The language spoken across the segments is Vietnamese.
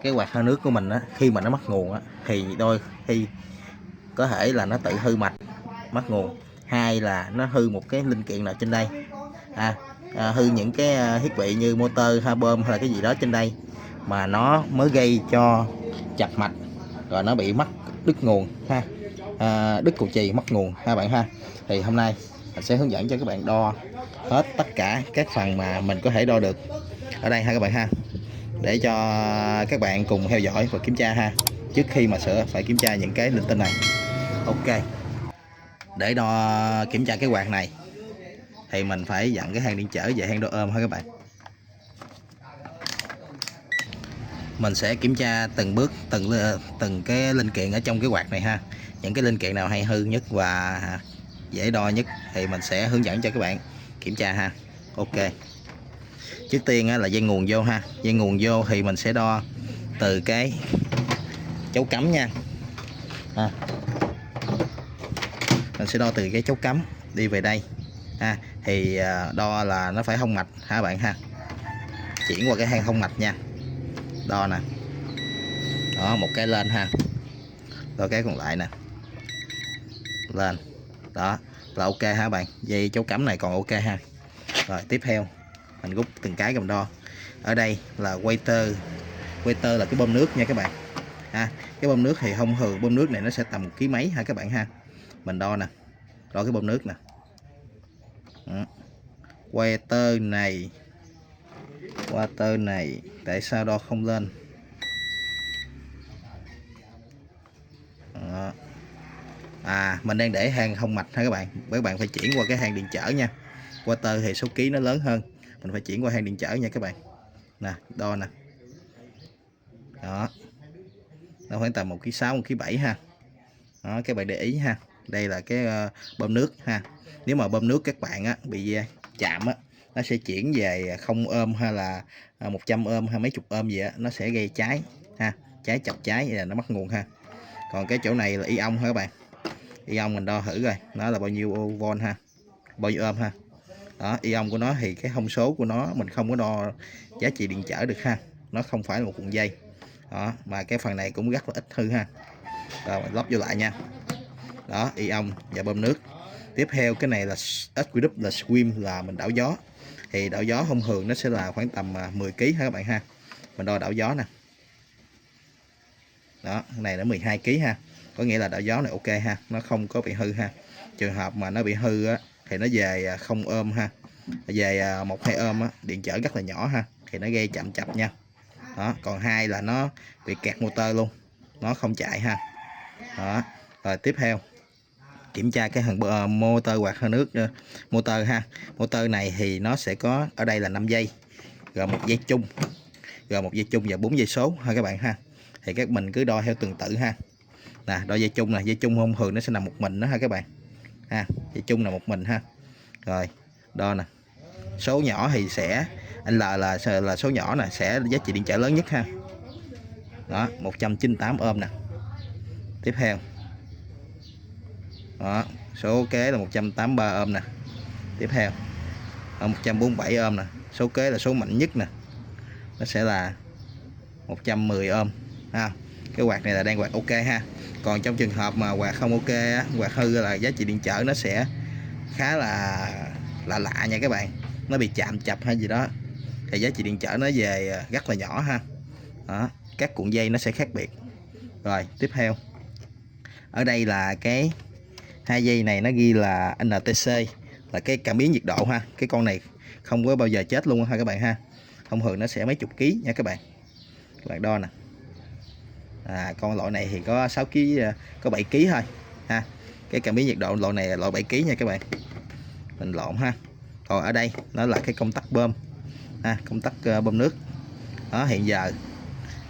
Cái quạt hơi nước của mình á, khi mà nó mất nguồn á thì đôi khi có thể là nó tự hư mạch mất nguồn, hai là nó hư một cái linh kiện nào trên đây, hư những cái thiết bị như motor hay bơm hay là cái gì đó trên đây mà nó mới gây cho chập mạch rồi nó bị mất đứt nguồn ha, đứt cầu chì mất nguồn ha bạn ha. Thì hôm nay mình sẽ hướng dẫn cho các bạn đo hết tất cả các phần mà mình có thể đo được ở đây ha các bạn ha, để cho các bạn cùng theo dõi và kiểm tra ha. Trước khi mà sửa phải kiểm tra những cái linh tinh này. Ok, để đo kiểm tra cái quạt này thì mình phải dặn cái hang điện trở về hang đo ôm ha các bạn. Mình sẽ kiểm tra từng bước từng cái linh kiện ở trong cái quạt này ha. Những cái linh kiện nào hay hư nhất và dễ đo nhất thì mình sẽ hướng dẫn cho các bạn kiểm tra ha. Ok, trước tiên là dây nguồn vô ha. Dây nguồn vô thì mình sẽ đo từ cái chấu cắm nha. Mình sẽ đo từ cái chấu cắm đi về đây ha, thì đo là nó phải thông mạch hả bạn ha. Chuyển qua cái hang thông mạch nha, đo nè, đó, một cái lên ha, đo cái còn lại nè, lên, đó là ok ha bạn. Dây chấu cắm này còn ok ha. Rồi tiếp theo mình rút từng cái cầm đo. Ở đây là waiter là cái bơm nước nha các bạn ha. Cái bơm nước thì thông thường bơm nước này nó sẽ tầm 1 kg mấy ha các bạn ha. Mình đo nè, đo cái bơm nước nè. Waiter này tại sao đo không lên? Đó. Mình đang để hang không mạch ha các bạn. Các bạn phải chuyển qua cái hang điện trở nha. Water thì số ký nó lớn hơn, mình phải chuyển qua hang điện trở nha các bạn. Nè, đo nè. Đó. Nó khoảng tầm 1,6 kg, 1,7 kg ha. Đó, các bạn để ý ha. Đây là cái bơm nước ha. Nếu mà bơm nước các bạn bị chạm nó sẽ chuyển về 0 ôm hay là 100 ôm hay mấy chục ôm gì nó sẽ gây cháy ha, chập cháy là nó mất nguồn ha. Còn cái chỗ này là ion ha các bạn. Ion mình đo thử rồi, nó là bao nhiêu volt ha, bao nhiêu ôm ha. Đó, ion của nó thì cái thông số của nó mình không có đo giá trị điện trở được ha, nó không phải là một cuộn dây. Đó, mà cái phần này cũng rất là ít hư ha. Rồi mình lắp vô lại nha. Đó, ion và bơm nước. Tiếp theo cái này là aqueduct là swim, là mình đảo gió. Thì đảo gió thông thường nó sẽ là khoảng tầm 10 kg ha các bạn ha. Mình đo đảo gió nè. Đó, cái này là 12 kg ha. Có nghĩa là đảo gió này ok ha, nó không có bị hư ha. Trường hợp mà nó bị hư thì nó về 0 ôm ha. Về 1-2 ôm điện trở rất là nhỏ ha, thì nó gây chậm chập nha. Đó, còn hai là nó bị kẹt motor luôn, nó không chạy ha. Đó. Rồi tiếp theo kiểm tra cái thằng motor quạt hơi nước motor ha. Motor này thì nó sẽ có ở đây là 5 dây, rồi một dây chung, và 4 dây số ha các bạn ha. Thì các mình cứ đo theo từng tự ha. Nè, đo dây chung nè, dây chung thông thường nó sẽ nằm một mình đó ha các bạn ha. Dây chung là một mình ha. Rồi đo nè, số nhỏ thì sẽ anh là số nhỏ nè, sẽ giá trị điện trở lớn nhất ha. Đó, 198 ôm nè. Tiếp theo đó, số kế là 183 ôm nè. Tiếp theo 147 ôm nè. Số kế là số mạnh nhất nè, nó sẽ là 110 ôm ha. Cái quạt này là đang quạt ok ha. Còn trong trường hợp mà quạt không ok quạt hư là giá trị điện trở nó sẽ khá là lạ nha các bạn. Nó bị chạm chập hay gì đó thì giá trị điện trở nó về rất là nhỏ ha. Đó, các cuộn dây nó sẽ khác biệt. Rồi tiếp theo ở đây là cái hai dây này nó ghi là NTC, là cái cảm biến nhiệt độ ha. Cái con này không có bao giờ chết luôn ha các bạn ha. Thông thường nó sẽ mấy chục ký nha các bạn. Các bạn đo nè. Con loại này thì có 6 kg, có 7 kg thôi ha. Cái cảm biến nhiệt độ loại này là loại 7 kg nha các bạn. Mình lộn ha. Còn ở đây nó là cái công tắc bơm ha, công tắc bơm nước. Đó, hiện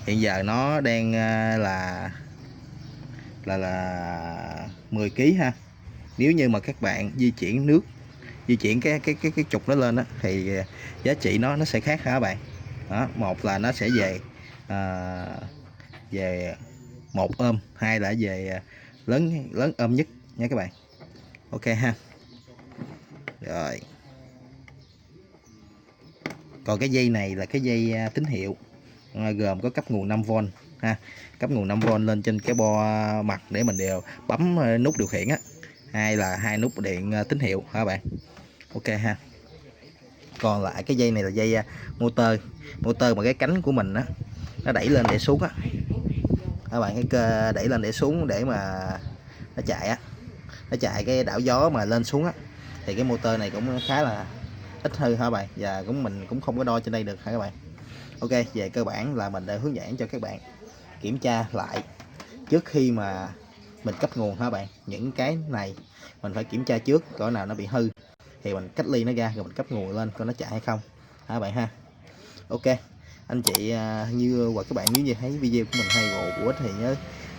giờ nó đang là 10 kg ha. Nếu như mà các bạn di chuyển cái trục nó lên thì giá trị nó sẽ khác hả các bạn. Đó, một là nó sẽ về 1 ôm, hai là về lớn ôm nhất nha các bạn. Ok ha. Rồi còn cái dây này là cái dây tín hiệu, gồm có cấp nguồn 5V ha, cấp nguồn 5V lên trên cái bo mặt để mình đều bấm nút điều khiển á, hay là 2 nút điện tín hiệu hả các bạn. Ok ha. Còn lại cái dây này là dây motor mà cái cánh của mình á nó đẩy lên để xuống á các bạn, cái đẩy lên để xuống để mà nó chạy á, nó chạy cái đảo gió mà lên xuống á, thì cái motor này cũng khá là ít hư hả bạn, và mình cũng không có đo trên đây được hả các bạn. Ok, về cơ bản là mình đã hướng dẫn cho các bạn kiểm tra lại trước khi mà mình cấp nguồn hả bạn. Những cái này mình phải kiểm tra trước, cỡ nào nó bị hư thì mình cách ly nó ra rồi mình cấp nguồn lên coi nó chạy hay không hả bạn ha. Ok anh chị, như và các bạn nếu như thấy video của mình hay và bổ ích thì nhớ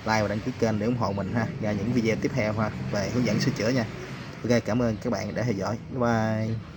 like và đăng ký kênh để ủng hộ mình ha, ra những video tiếp theo ha về hướng dẫn sửa chữa nha. Ok, cảm ơn các bạn đã theo dõi. Bye bye.